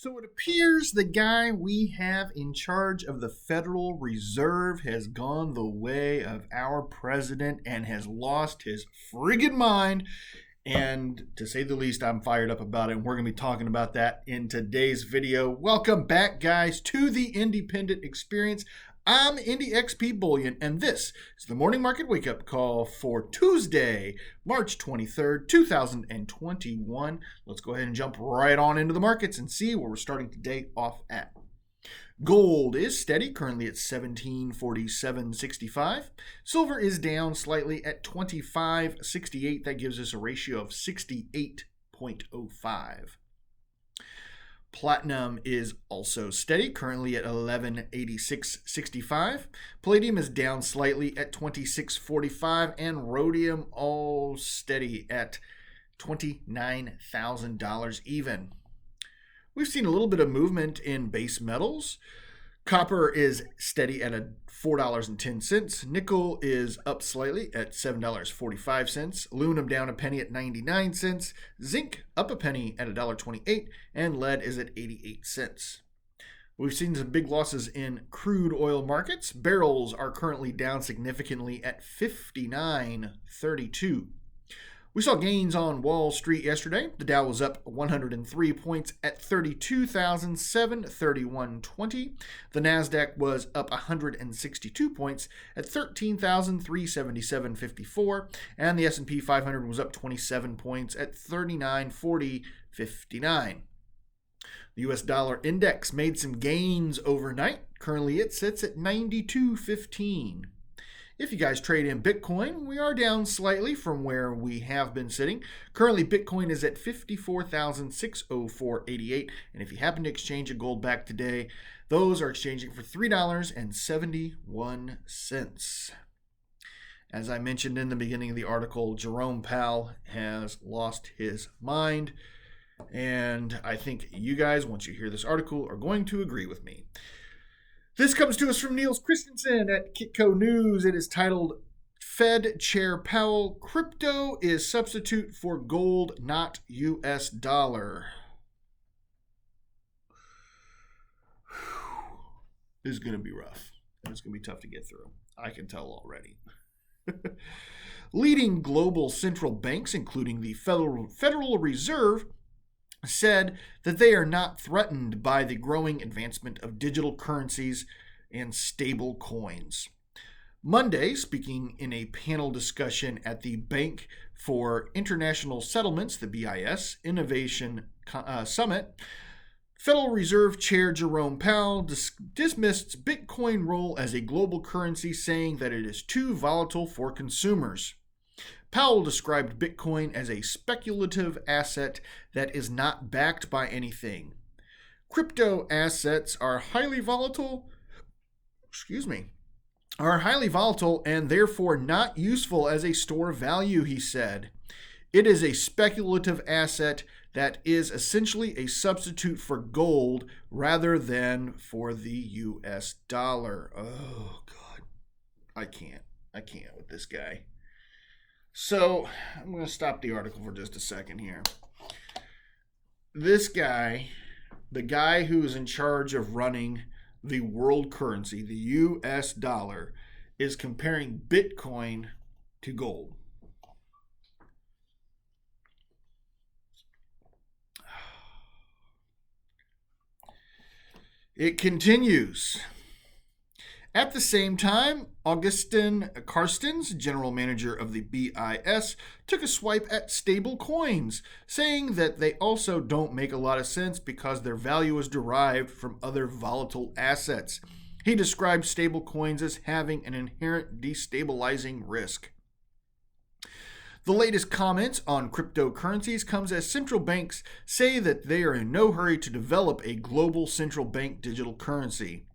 So it appears the guy we have in charge of the Federal Reserve has gone the way of our president and has lost his friggin' mind. And to say the least, I'm fired up about it. And we're going to be talking about that in today's video. Welcome back, guys, to the Independent Experience. I'm Indy XP Bullion, and this is the Morning Market Wake Up Call for Tuesday, March 23rd, 2021. Let's go ahead and jump right on into the markets and see where we're starting today off at. Gold is steady, currently at $1747.65. Silver is down slightly at $25.68. That gives us a ratio of 68.05. Platinum is also steady, currently at $1186.65. Palladium is down slightly at $26.45, and rhodium all steady at $29,000 even. We've seen a little bit of movement in base metals. Copper is steady at $4.10. Nickel is up slightly at $7.45. Aluminum down a penny at 99 cents. Zinc up a penny at $1.28. And lead is at 88 cents. We've seen some big losses in crude oil markets. Barrels are currently down significantly at $59.32. We saw gains on Wall Street yesterday. The Dow was up 103 points at 32,731.20. The Nasdaq was up 162 points at 13,377.54. And the S&P 500 was up 27 points at 3940.59. The US dollar index made some gains overnight. Currently it sits at 92.15. If you guys trade in Bitcoin, we are down slightly from where we have been sitting. Currently, Bitcoin is at $54,604.88. And if you happen to exchange a gold back today, those are exchanging for $3.71. As I mentioned in the beginning of the article, Jerome Powell has lost his mind. And I think you guys, once you hear this article, are going to agree with me. This comes to us from Niels Christensen at Kitco News. It is titled, Fed Chair Powell, Crypto is Substitute for Gold, Not U.S. Dollar. This is going to be rough. It's going to be tough to get through. I can tell already. Leading global central banks, including the Federal Reserve, said that they are not threatened by the growing advancement of digital currencies and stable coins. Monday, speaking in a panel discussion at the Bank for International Settlements, the BIS, Innovation Summit, Federal Reserve Chair Jerome Powell dismissed Bitcoin role as a global currency, saying that it is too volatile for consumers. Powell described Bitcoin as a speculative asset that is not backed by anything. Crypto assets are highly volatile and therefore not useful as a store of value, he said. It is a speculative asset that is essentially a substitute for gold rather than for the US dollar. Oh, God. I can't with this guy. So, I'm going to stop the article for just a second here. This guy, the guy who is in charge of running the world currency, the US dollar, is comparing Bitcoin to gold. It continues. At the same time, Augustin Carstens, general manager of the BIS, took a swipe at stable coins, saying that they also don't make a lot of sense because their value is derived from other volatile assets. He described stable coins as having an inherent destabilizing risk. The latest comments on cryptocurrencies comes as central banks say that they are in no hurry to develop a global central bank digital currency.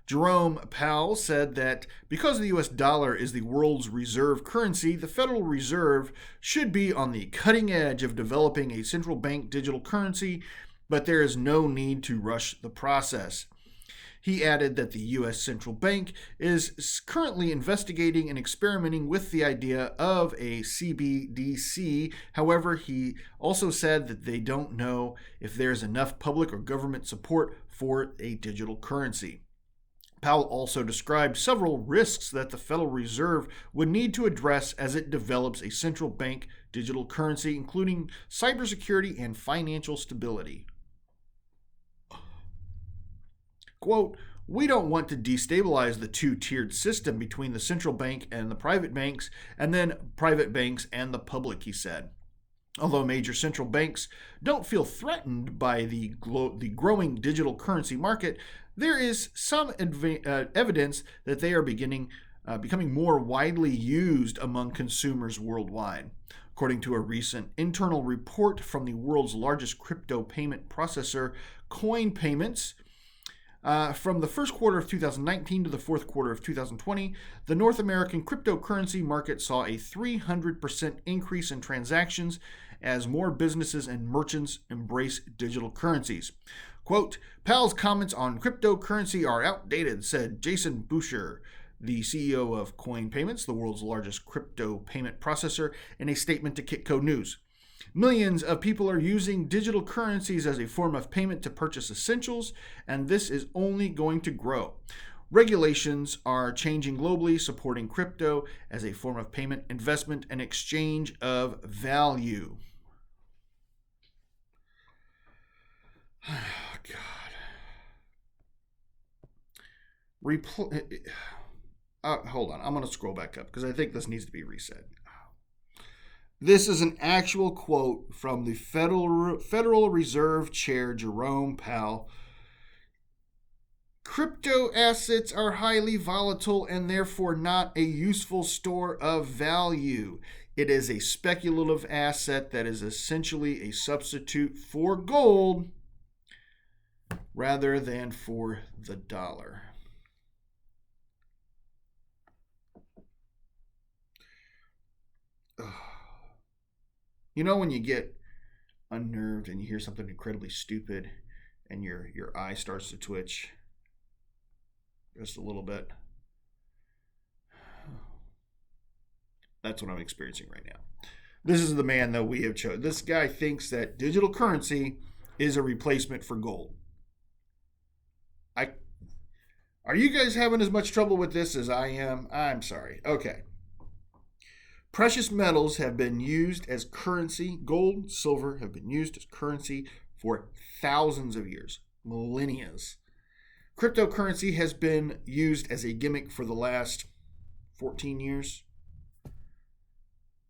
Jerome Powell said that because the U.S. dollar is the world's reserve currency, the Federal Reserve should be on the cutting edge of developing a central bank digital currency, but there is no need to rush the process. He added that the U.S. Central Bank is currently investigating and experimenting with the idea of a CBDC. However, he also said that they don't know if there's enough public or government support for a digital currency. Powell also described several risks that the Federal Reserve would need to address as it develops a central bank digital currency, including cybersecurity and financial stability. Quote, "We don't want to destabilize the two-tiered system between the central bank and the private banks, and then private banks and the public," he said. Although major central banks don't feel threatened by the growing digital currency market, there is some evidence that they are becoming more widely used among consumers worldwide. According to a recent internal report from the world's largest crypto payment processor, Coin Payments, from the first quarter of 2019 to the fourth quarter of 2020, the North American cryptocurrency market saw a 300% increase in transactions as more businesses and merchants embrace digital currencies. Quote, "Powell's comments on cryptocurrency are outdated," said Jason Boucher, the CEO of Coin Payments, the world's largest crypto payment processor, in a statement to Kitco News. "Millions of people are using digital currencies as a form of payment to purchase essentials, and this is only going to grow. Regulations are changing globally, supporting crypto as a form of payment, investment, and exchange of value." Oh, God. Hold on. I'm going to scroll back up because I think this needs to be reset. This is an actual quote from the Federal Reserve Chair Jerome Powell. "Crypto assets are highly volatile and therefore not a useful store of value. It is a speculative asset that is essentially a substitute for gold rather than for the dollar." You know when you get unnerved and you hear something incredibly stupid and your eye starts to twitch just a little bit? That's what I'm experiencing right now. This is the man that we have chosen. This guy thinks that digital currency is a replacement for gold. Are you guys having as much trouble with this as I am? I'm sorry. Okay. Precious metals have been used as currency. Gold, silver have been used as currency for thousands of years, millennia. Cryptocurrency has been used as a gimmick for the last 14 years.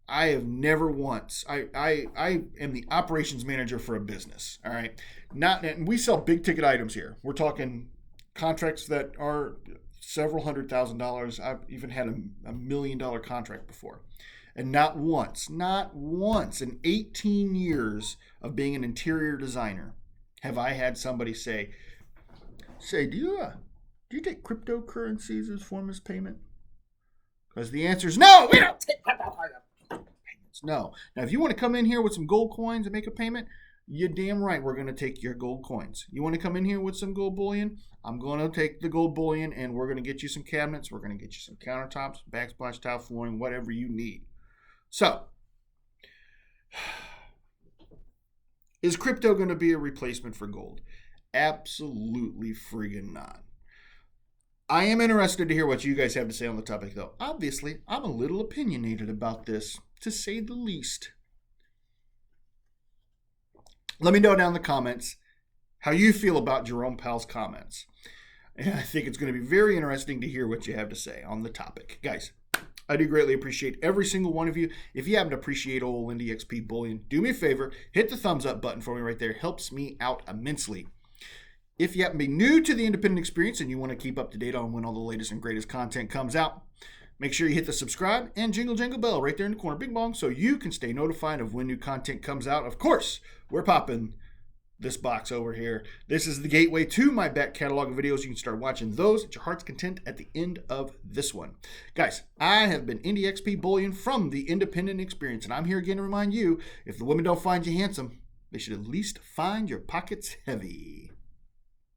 I have never once. I am the operations manager for a business. All right, and we sell big ticket items here. We're talking contracts that are several $100,000. I've even had a $1 million contract before. And not once in 18 years of being an interior designer have I had somebody say, do you take cryptocurrencies as form of payment? Because the answer is no, we don't take cryptocurrencies. No. Now, if you want to come in here with some gold coins and make a payment, you're damn right we're going to take your gold coins. You want to come in here with some gold bullion? I'm going to take the gold bullion and we're going to get you some cabinets. We're going to get you some countertops, backsplash tile flooring, whatever you need. So, is crypto going to be a replacement for gold? Absolutely friggin' not. I am interested to hear what you guys have to say on the topic, though. Obviously, I'm a little opinionated about this, to say the least. Let me know down in the comments how you feel about Jerome Powell's comments. And I think it's going to be very interesting to hear what you have to say on the topic. Guys, I do greatly appreciate every single one of you. If you happen to appreciate old IndieXP Bullion, do me a favor, hit the thumbs up button for me right there. It helps me out immensely. If you happen to be new to the independent experience and you want to keep up to date on when all the latest and greatest content comes out, make sure you hit the subscribe and jingle bell right there in the corner, bing bong, so you can stay notified of when new content comes out. Of course, we're popping this box over here. This is the gateway to my back catalog of videos. You can start watching those at your heart's content at the end of this one. Guys, I have been IndieXP Bullion from the Independent Experience, and I'm here again to remind you, if the women don't find you handsome, they should at least find your pockets heavy.